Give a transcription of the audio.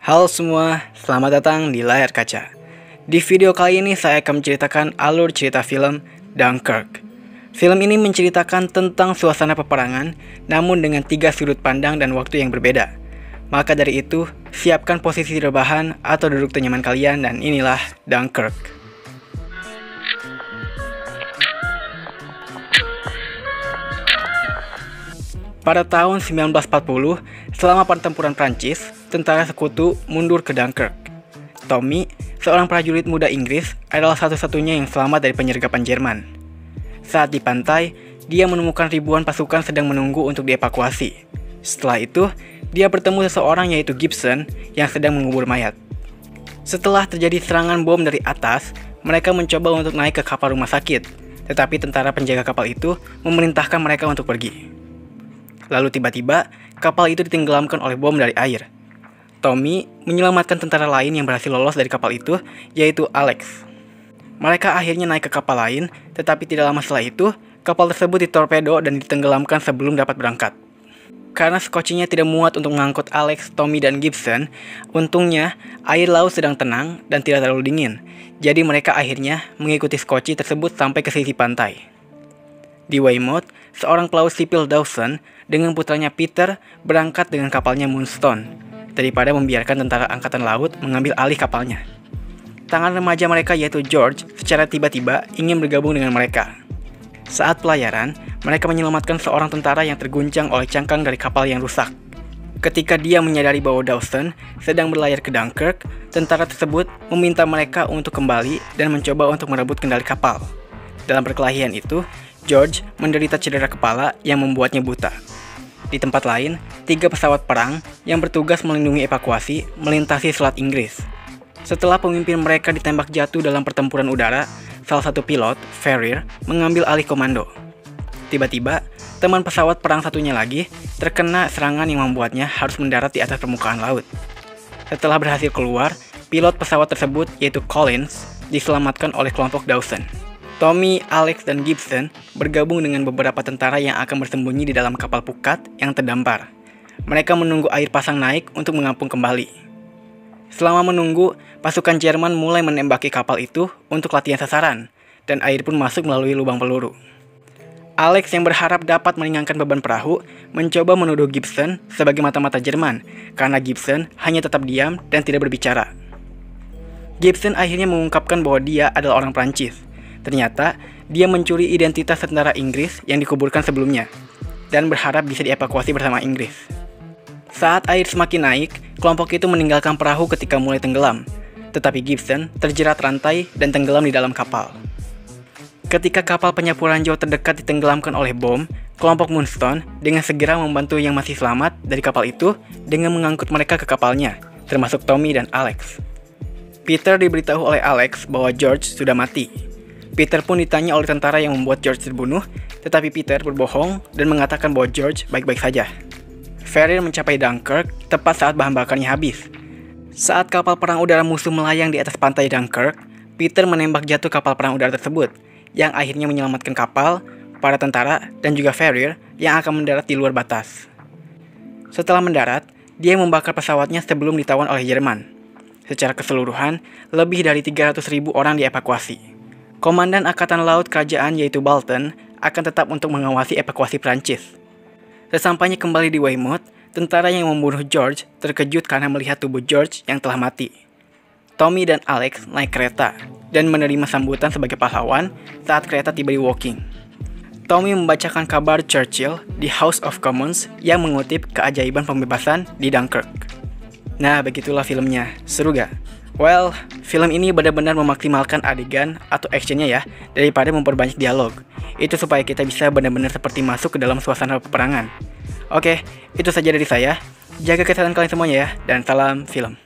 Halo semua, selamat datang di Layar Kaca. Di video kali ini saya akan menceritakan alur cerita film Dunkirk. Film ini menceritakan tentang suasana peperangan, namun dengan 3 sudut pandang dan waktu yang berbeda. Maka dari itu, siapkan posisi rebahan atau duduk ternyaman kalian dan inilah Dunkirk. Pada tahun 1940, selama pertempuran Prancis, tentara sekutu mundur ke Dunkirk. Tommy, seorang prajurit muda Inggris, adalah satu-satunya yang selamat dari penyergapan Jerman. Saat di pantai, dia menemukan ribuan pasukan sedang menunggu untuk dievakuasi. Setelah itu, dia bertemu seseorang yaitu Gibson yang sedang mengubur mayat. Setelah terjadi serangan bom dari atas, mereka mencoba untuk naik ke kapal rumah sakit, tetapi tentara penjaga kapal itu memerintahkan mereka untuk pergi. Lalu tiba-tiba, kapal itu ditenggelamkan oleh bom dari air. Tommy menyelamatkan tentara lain yang berhasil lolos dari kapal itu, yaitu Alex. Mereka akhirnya naik ke kapal lain, tetapi tidak lama setelah itu, kapal tersebut ditorpedo dan ditenggelamkan sebelum dapat berangkat. Karena skocinya tidak muat untuk mengangkut Alex, Tommy, dan Gibson, untungnya air laut sedang tenang dan tidak terlalu dingin, jadi mereka akhirnya mengikuti skoci tersebut sampai ke sisi pantai. Di Weymouth, seorang pelaut sipil Dawson dengan putranya Peter berangkat dengan kapalnya Moonstone, daripada membiarkan tentara angkatan laut mengambil alih kapalnya. Tangan remaja mereka yaitu George secara tiba-tiba ingin bergabung dengan mereka. Saat pelayaran, mereka menyelamatkan seorang tentara yang terguncang oleh cangkang dari kapal yang rusak. Ketika dia menyadari bahwa Dawson sedang berlayar ke Dunkirk, tentara tersebut meminta mereka untuk kembali dan mencoba untuk merebut kendali kapal. Dalam perkelahian itu, George menderita cedera kepala yang membuatnya buta. Di tempat lain, 3 pesawat perang yang bertugas melindungi evakuasi melintasi Selat Inggris. Setelah pemimpin mereka ditembak jatuh dalam pertempuran udara, salah satu pilot, Ferrier, mengambil alih komando. Tiba-tiba, teman pesawat perang satunya lagi terkena serangan yang membuatnya harus mendarat di atas permukaan laut. Setelah berhasil keluar, pilot pesawat tersebut, yaitu Collins, diselamatkan oleh kelompok Dawson. Tommy, Alex, dan Gibson bergabung dengan beberapa tentara yang akan bersembunyi di dalam kapal pukat yang terdampar. Mereka menunggu air pasang naik untuk mengapung kembali. Selama menunggu, pasukan Jerman mulai menembaki kapal itu untuk latihan sasaran, dan air pun masuk melalui lubang peluru. Alex yang berharap dapat meringankan beban perahu, mencoba menuduh Gibson sebagai mata-mata Jerman, karena Gibson hanya tetap diam dan tidak berbicara. Gibson akhirnya mengungkapkan bahwa dia adalah orang Prancis. Ternyata, dia mencuri identitas tentara Inggris yang dikuburkan sebelumnya, dan berharap bisa dievakuasi bersama Inggris. Saat air semakin naik, kelompok itu meninggalkan perahu ketika mulai tenggelam, tetapi Gibson terjerat rantai dan tenggelam di dalam kapal. Ketika kapal penyapu ranjau terdekat ditenggelamkan oleh bom, kelompok Moonstone dengan segera membantu yang masih selamat dari kapal itu dengan mengangkut mereka ke kapalnya, termasuk Tommy dan Alex. Peter diberitahu oleh Alex bahwa George sudah mati. Peter pun ditanya oleh tentara yang membuat George terbunuh, tetapi Peter berbohong dan mengatakan bahwa George baik-baik saja. Ferrier mencapai Dunkirk tepat saat bahan bakarnya habis. Saat kapal perang udara musuh melayang di atas pantai Dunkirk, Peter menembak jatuh kapal perang udara tersebut, yang akhirnya menyelamatkan kapal, para tentara, dan juga Ferrier yang akan mendarat di luar batas. Setelah mendarat, dia membakar pesawatnya sebelum ditawan oleh Jerman. Secara keseluruhan, lebih dari 300.000 orang dievakuasi. Komandan Angkatan Laut Kerajaan yaitu Balton akan tetap untuk mengawasi evakuasi Prancis. Sesampainya kembali di Weymouth, tentara yang membunuh George terkejut karena melihat tubuh George yang telah mati. Tommy dan Alex naik kereta dan menerima sambutan sebagai pahlawan saat kereta tiba di Woking. Tommy membacakan kabar Churchill di House of Commons yang mengutip keajaiban pembebasan di Dunkirk. Nah, begitulah filmnya. Seru gak? Well, film ini benar-benar memaksimalkan adegan atau actionnya ya, daripada memperbanyak dialog. Itu supaya kita bisa benar-benar seperti masuk ke dalam suasana peperangan. Oke, itu saja dari saya. Jaga kesehatan kalian semuanya ya, dan salam film.